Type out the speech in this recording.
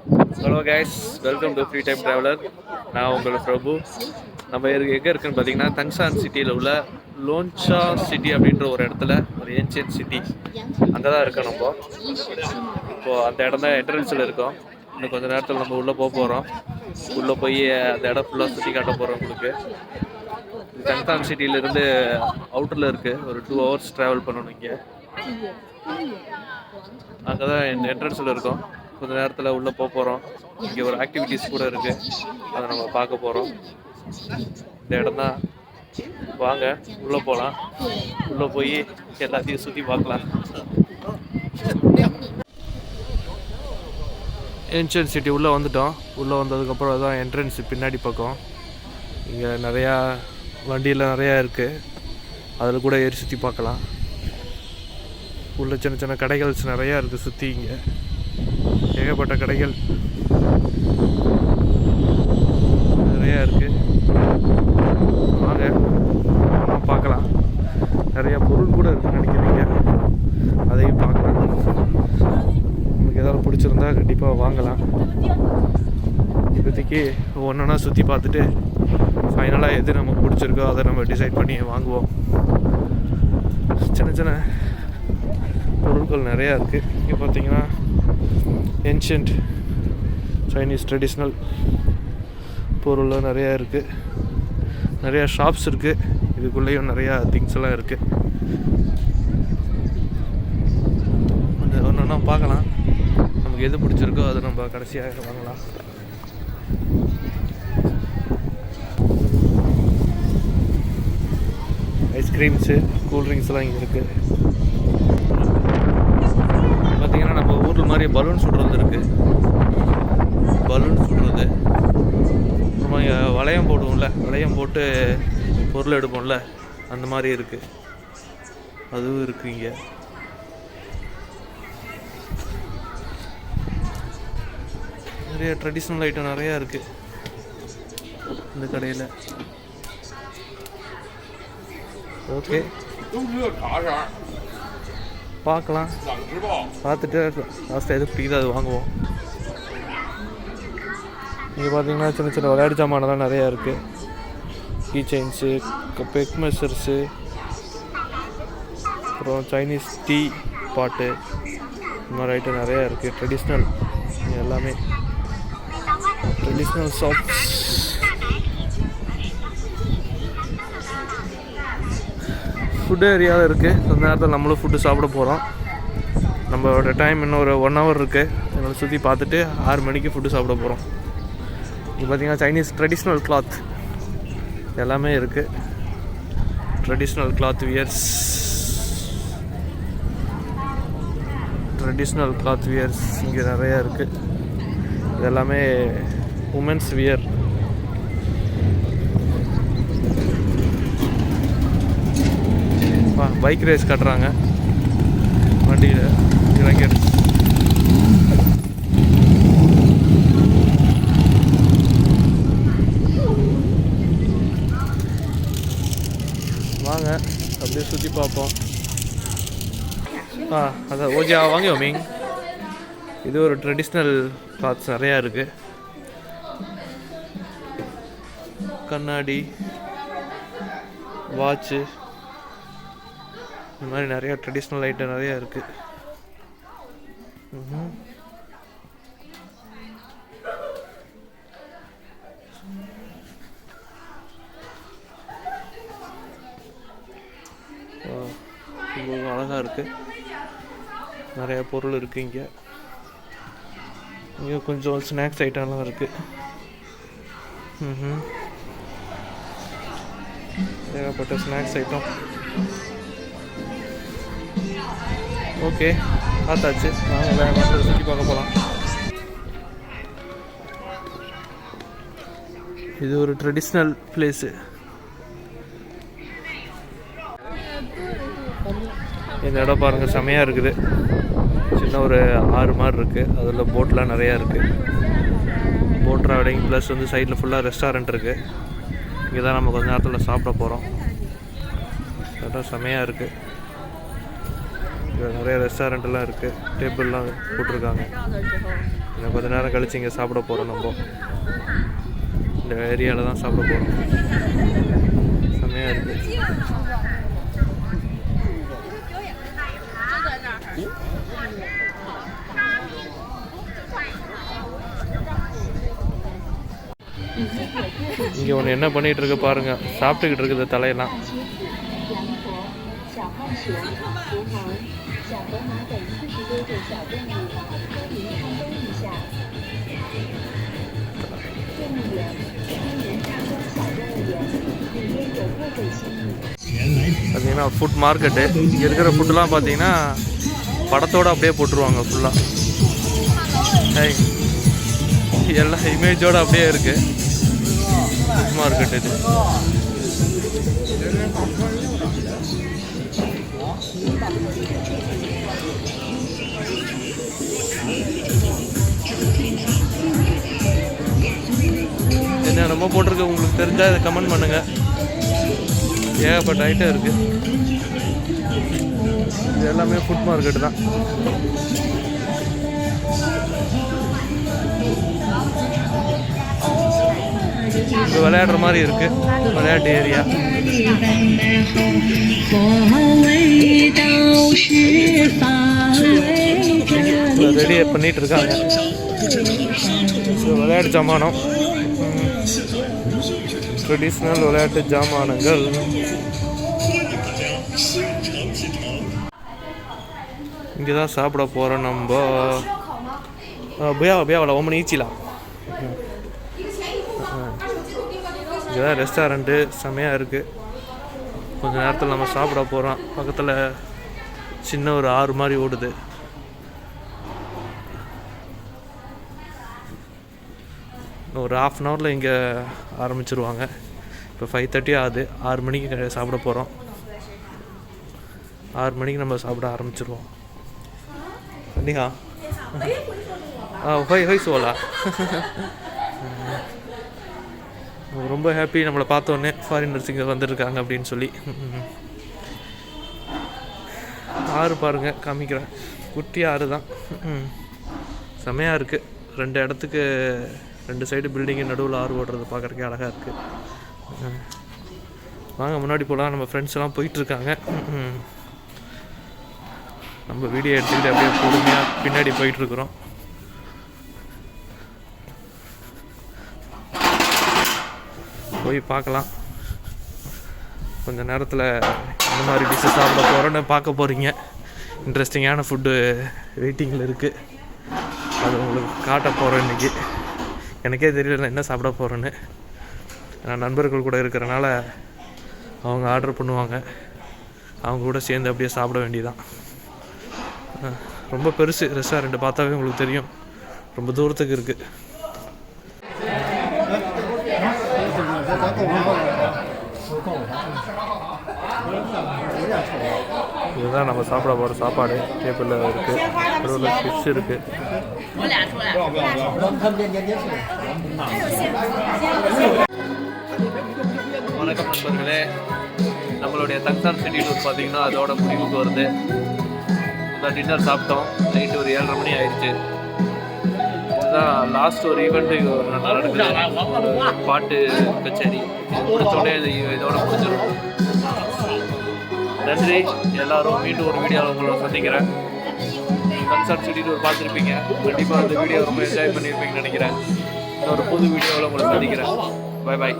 Hello guys, welcome to free time traveller. நான் உங்களோட பிரபு. நம்ம எங்கே இருக்குன்னு பார்த்தீங்கன்னா, தங்சான் சிட்டியில் உள்ள லோன்சா சிட்டி அப்படின்ற ஒரு இடத்துல, ஒரு ஏன்ஷியன்ட் சிட்டி, அங்கே தான் இருக்கோம். நம்ம இப்போது அந்த இடம் தான் என்ட்ரன்ஸில் இருக்கோம். இன்னும் கொஞ்சம் நேரத்தில் நம்ம உள்ளே போக போகிறோம். உள்ளே போய் அந்த இடம் ஃபுல்லாக சுற்றி காட்ட போகிறோம் உங்களுக்கு. தங்சான் சிட்டியிலேருந்து அவுட்டரில் இருக்குது, ஒரு 2 hours ட்ராவல் பண்ணணும். இங்கே அங்கே தான் என்ட்ரன்ஸில் இருக்கோம். கொஞ்ச நேரத்தில் உள்ளே போக போகிறோம். இங்கே ஒரு ஆக்டிவிட்டீஸ் கூட இருக்குது, அதை நம்ம பார்க்க போகிறோம். இந்த இடம் தான். வாங்க உள்ளே போகலாம். உள்ளே போய் எல்லாத்தையும் சுற்றி பார்க்கலாம். ஏன்ஷியன்ட் சிட்டி உள்ளே வந்துட்டோம். உள்ளே வந்ததுக்கப்புறம் தான் என்ட்ரன்ஸ் பின்னாடி பக்கம். இங்கே நிறையா வண்டியில் நிறையா இருக்குது, அதில் கூட ஏறி சுற்றி பார்க்கலாம். உள்ள சின்ன சின்ன கடைகள் நிறையா இருக்குது சுற்றி. இங்கே ஏகப்பட்ட கடைகள் நிறையா இருக்குது. வாங்க பார்க்கலாம். நிறையா பொருள் கூட இருக்குன்னு நினைக்கிறீங்க, அதையும் பார்க்கலாம். உங்களுக்கு ஏதாவது பிடிச்சிருந்தா கண்டிப்பாக வாங்கலாம். இப்போதைக்கு ஒன்றா சுற்றி பார்த்துட்டு ஃபைனலாக எது நமக்கு பிடிச்சிருக்கோ அதை நம்ம டிசைட் பண்ணி வாங்குவோம். சின்ன சின்ன பொருட்கள் நிறையா இருக்குது. இங்கே பார்த்தீங்கன்னா ஏன்ஷியன்ட் சைனீஸ் ட்ரெடிஷ்னல் பொருள்லாம் நிறையா இருக்குது. நிறையா ஷாப்ஸ் இருக்குது. இதுக்குள்ளேயும் நிறையா திங்ஸ் எல்லாம் இருக்குது. ஒன்றா பார்க்கலாம். நமக்கு எது பிடிச்சிருக்கோ அதை நம்ம கடைசியாக வாங்கலாம். ஐஸ்கிரீம்ஸு, கூல்ட்ரிங்க்ஸ்லாம் இங்கே இருக்குது. பார்த்திங்கன்னா நம்ம ஊரில் மாதிரி பலூன் சுடுறது இருக்குது. பலூன் சுடுறது, அப்புறமா வளையம் போடுவோம்ல, வளையம் போட்டு பொருள் எடுப்போம்ல, அந்த மாதிரி இருக்குது. அதுவும் இருக்குது இங்கே. நிறைய ட்ரெடிஷ்னல் ஐட்டம் நிறையா இருக்குது இந்த கடையில். ஓகே, பார்க்கலாம். பார்த்துட்டு லாஸ்ட்டாக எது பிடிக்குதோ அது வாங்குவோம். இங்கே பார்த்தீங்கன்னா சின்ன சின்ன விளையாட்டு சாமானெல்லாம் நிறையா இருக்குது. கீ செயின்ஸு, பெக் மெஷர்ஸு, அப்புறம் சைனீஸ் டீ பாட்டு, இந்த மாதிரி ஐட்டம் நிறையா இருக்குது. ட்ரெடிஷ்னல் எல்லாமே ட்ரெடிஷ்னல் ஷாப்ஸ். ஃபுட்டு ஏரியாவில் இருக்குது. அந்த நேரத்தில் நம்மளும் ஃபுட்டு சாப்பிட போகிறோம். நம்மளோட டைம் இன்னும் ஒரு 1 hour இருக்குது. எங்களை சுற்றி பார்த்துட்டு 6 மணிக்கு ஃபுட்டு சாப்பிட போகிறோம். இங்கே பார்த்தீங்கன்னா சைனீஸ் ட்ரெடிஷ்னல் கிளாத் எல்லாமே இருக்குது. Traditional cloth wears, traditional cloth wears இங்கே நிறையா இருக்குது. இது எல்லாமே உமன்ஸ் வியர். பைக் ரேஸ் கட்டுறாங்க வண்டியில் இறங்கி. வாங்க அப்படியே சுற்றி பார்ப்போம். அதான் ஓஜா வாங்க மீங். இது ஒரு ட்ரெடிஷ்னல் கிளாத்ஸ் நிறையா இருக்குது. கண்ணாடி, வாட்சு, இந்த மாதிரி நிறையா ட்ரெடிஷ்னல் ஐட்டம் நிறையா இருக்குது. அழகாக இருக்குது. நிறையா பொருள் இருக்குது இங்கே. இங்கே கொஞ்சம் ஸ்நாக்ஸ் ஐட்டம்லாம் இருக்குது. ஏகப்பட்ட ஸ்நாக்ஸ் ஐட்டம். ஓகே, பார்த்தாச்சு. நாங்கள் வேறு மாதிரி சுற்றி பார்க்க போகலாம். இது ஒரு ட்ரெடிஷ்னல் பிளேஸு. இந்த இடம் பாருங்கள், செமையாக இருக்குது. சின்ன ஒரு ஆறு மாதிரி இருக்குது. அதில் போட்லாம் நிறையா இருக்குது. போட் ட்ராவலிங் ப்ளஸ் வந்து சைடில் ஃபுல்லாக ரெஸ்டாரண்ட் இருக்குது. இங்கே தான் நம்ம கொஞ்ச நேரத்தில் சாப்பிட போகிறோம். இடம் செமையாக இருக்குது. இங்கே நிறைய ரெஸ்டாரண்ட்லாம் இருக்குது. டேபிள்லாம் போட்டிருக்காங்க. இன்னும் கொஞ்ச நேரம் கழிச்சு இங்கே சாப்பிட போகிறோம். நம்ம இந்த ஏரியாவில் தான் சாப்பிட போகிறோம். செம்மையாக இருக்குது. இங்கே ஒன்று என்ன பண்ணிகிட்டு இருக்கு பாருங்க, சாப்பிட்டுக்கிட்டு இருக்குது தலையெல்லாம். பார்த்தீங்கன்னா ஃபுட் மார்க்கெட்டு. இங்கே இருக்கிற ஃபுட்டுலாம் பார்த்தீங்கன்னா படத்தோடு அப்படியே போட்டுருவாங்க ஃபுல்லாக. எல்லா இமேஜோடு அப்படியே இருக்குது ஃபுட் மார்க்கெட் இது. என்னென்னமோ போட்டிருக்கு, உங்களுக்கு தெரிஞ்சால் இதை கமெண்ட் பண்ணுங்கள். ஏகப்பட்ட ஐட்டம் இருக்குது. இது எல்லாமே ஃபுட் மார்க்கெட்டு தான். இது விளையாடுற மாதிரி இருக்குது, விளையாட்டு ஏரியா. ரெடி பண்ணிட்டு இருக்காங்க. விளையாட்டு ஜாமானம், ட்ரெடிஷ்னல் விளையாட்டு ஜாமானங்கள். இங்கே தான் சாப்பிட போகிறோம் நம்ம. பியாவில் ஒம்பது ஈச்சிலாம். இதுதான் ரெஸ்டாரண்ட்டு, செம்மையாக இருக்குது. கொஞ்சம் நேரத்தில் நம்ம சாப்பிட போகிறோம். பக்கத்தில் சின்ன ஒரு ஆறு மாதிரி ஓடுது. ஒரு 1/2 hourல இங்கே ஆரம்பிச்சிருவாங்க. இப்போ 5:30 ஆகுது. 6 மணிக்கு சாப்பிட போகிறோம். 6 மணிக்கு நம்ம சாப்பிட ஆரம்பிச்சிருவோம். கண்டிப்பா ஹோய் சோலா. ரொம்ப ஹாப்பி நம்மளை பார்த்தோன்னே, ஃபாரினர்ஸ் இங்கே வந்துருக்காங்க அப்படின்னு சொல்லி. ஆறு பாருங்கள், காமிக்கிறேன். குட்டி ஆறு தான், செம்மையாக இருக்குது. 2 இடத்துக்கு 2 சைடு பில்டிங்கு நடுவில் ஆறு ஓடுறது பார்க்குறக்கே அழகாக இருக்குது. வாங்க முன்னாடி போகலாம். நம்ம ஃப்ரெண்ட்ஸ் எல்லாம் போயிட்டுருக்காங்க. நம்ம வீடியோ எடுத்துக்கிட்டு அப்படியே பொறுமையாக பின்னாடி போயிட்டுருக்குறோம். போய் பார்க்கலாம். கொஞ்சம் நேரத்தில் இந்த மாதிரி டிஷ்ஷு சாப்பிட போகிறோன்னு பார்க்க போகிறீங்க. இன்ட்ரெஸ்டிங்கான ஃபுட்டு வெயிட்டிங்கில் இருக்குது. அது உங்களுக்கு காட்ட போகிறேன் இன்றைக்கி. எனக்கே தெரியல நான் என்ன சாப்பிட போகிறேன்னு. நான் நண்பர்கள் கூட இருக்கிறனால அவங்க ஆர்டர் பண்ணுவாங்க. அவங்க கூட சேர்ந்து அப்படியே சாப்பிட வேண்டியதான். ரொம்ப பெருசு ரெஸ்டாரண்ட்டு, பார்த்தாவே உங்களுக்கு தெரியும். ரொம்ப தூரத்துக்கு இருக்குது. இதுதான் நம்ம சாப்பிட போகிற சாப்பாடு. டேபிளில் இருக்குது. நடுவில் ஃபிஷ் இருக்குது. வணக்கம் நண்பர்களே. நம்மளுடைய தங்சான் சிட்டி டூர் பார்த்தீங்கன்னா அதோட முடிவுக்கு வருது. டின்னர் சாப்பிட்டோம். நைட்டு ஒரு 7:30 மணி ஆயிடுச்சு. இதுதான் லாஸ்ட் ஒரு ஈவெண்ட்டு நடக்குது, பாட்டு கச்சேரி. முடிச்சோடனே இதோட முடிஞ்சிடும். நன்றி எல்லாரும். மீண்டும் ஒரு வீடியோவில் உங்களை சந்திக்கிறேன். தங்சான் சிட்டி டூர் பார்த்துருப்பீங்க. கண்டிப்பாக அந்த வீடியோ ரொம்ப என்ஜாய் பண்ணியிருப்பீங்கன்னு நினைக்கிறேன். இன்னொரு புது வீடியோவில் உங்களை சந்திக்கிறேன். பாய் பாய்.